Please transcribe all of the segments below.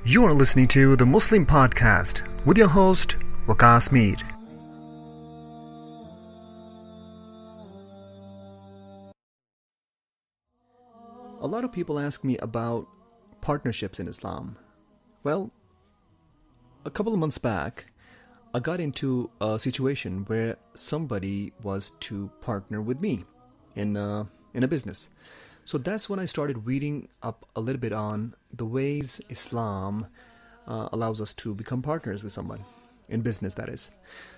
You are listening to the Muslim Podcast with your host, Waqas Mir. A lot of people ask me about partnerships in Islam. Well, a couple of months back, I got into a situation where somebody was to partner with me in a business. So that's when I started reading up a little bit on the ways Islam allows us to become partners with someone, in business that is.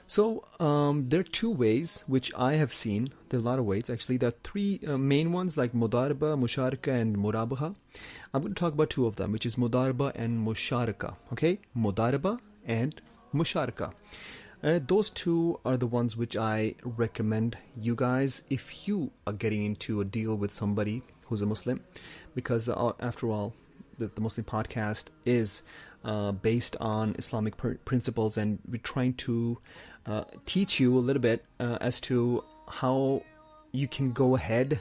So there are two ways which I have seen. There are a lot of ways actually. There are three main ones like Mudaraba, Musharaka and Murabaha. I'm going to talk about two of them, which is Mudaraba and Musharaka. Okay, Mudaraba and Musharaka. Those two are the ones which I recommend you guys if you are getting into a deal with somebody who's a Muslim, because after all, the Muslim podcast is based on Islamic principles, and we're trying to teach you a little bit as to how you can go ahead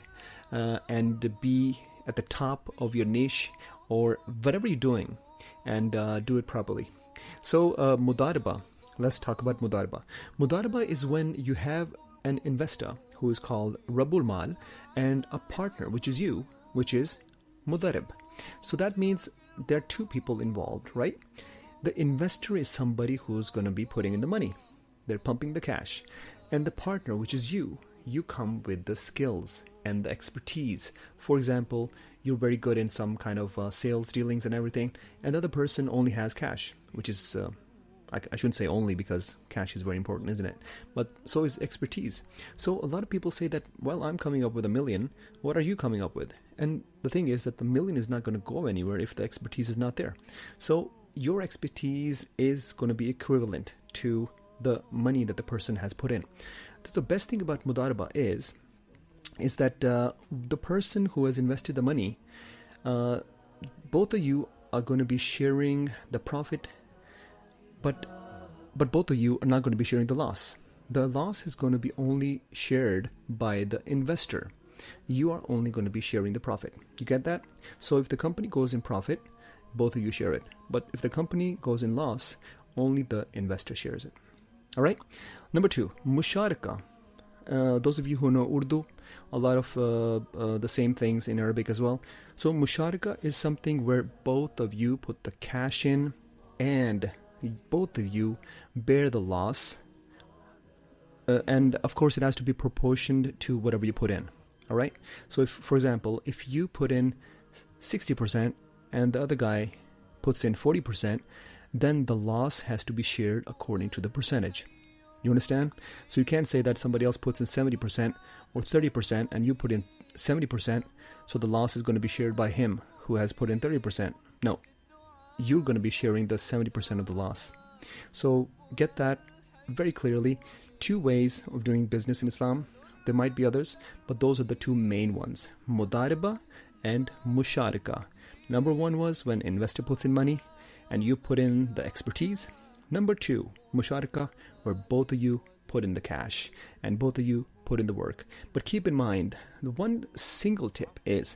and be at the top of your niche or whatever you're doing, and do it properly. So Mudaraba. Let's talk about Mudaraba. Mudaraba is when you have an investor who is called Rabul Mal and a partner, which is you, which is Mudarib. So that means there are two people involved, right? The investor is somebody who's going to be putting in the money. They're pumping the cash. And the partner, which is you come with the skills and the expertise. For example, you're very good in some kind of sales dealings and everything, and the other person only has cash, which is... I shouldn't say only, because cash is very important, isn't it? But so is expertise. So a lot of people say that, well, I'm coming up with $1 million. What are you coming up with? And the thing is that the $1 million is not going to go anywhere if the expertise is not there. So your expertise is going to be equivalent to the money that the person has put in. The best thing about Mudaraba is that the person who has invested the money, both of you are going to be sharing the profit, but both of you are not going to be sharing the loss. The loss is going to be only shared by the investor. You are only going to be sharing the profit. You get that? So if the company goes in profit, both of you share it. But if the company goes in loss, only the investor shares it. All right? Number two, Musharaka. Those of you who know Urdu, a lot of the same things in Arabic as well. So Musharaka is something where both of you put the cash in and both of you bear the loss, and of course it has to be proportioned to whatever you put in. All right, so if, for example, if you put in 60% and the other guy puts in 40%, then the loss has to be shared according to the percentage. You understand? So you can't say that somebody else puts in 70% or 30% and you put in 70%, so the loss is going to be shared by him who has put in 30%. No, you're going to be sharing the 70% of the loss. So get that very clearly. Two ways of doing business in Islam. There might be others, but those are the two main ones, Mudaraba and Musharaka. Number one was when investor puts in money and you put in the expertise. Number two, Musharaka, where both of you put in the cash and both of you put in the work. But keep in mind, the one single tip is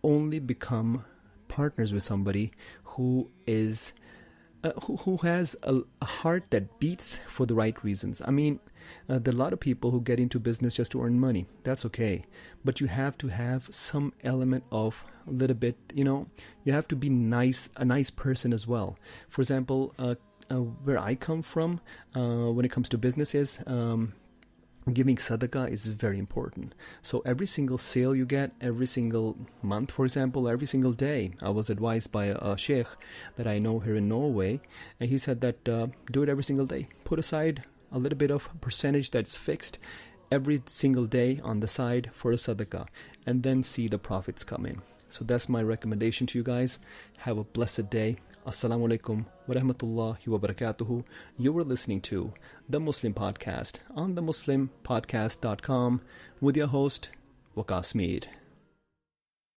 only become partners with somebody who is who has a heart that beats for the right reasons. I mean, there are a lot of people who get into business just to earn money. That's okay, but you have to have some element of a little bit, you have to be a nice person as well. For example, where I come from, when it comes to business is giving sadaqah is very important. So every single sale you get, every single month, for example, every single day, I was advised by a sheikh that I know here in Norway, and he said that do it every single day. Put aside a little bit of percentage that's fixed every single day on the side for a sadaqah, and then see the profits come in. So that's my recommendation to you guys. Have a blessed day. Assalamu alaikum wa rahmatullahi wa barakatuhu. You were listening to The Muslim Podcast on themuslimpodcast.com with your host, Waqas Mir.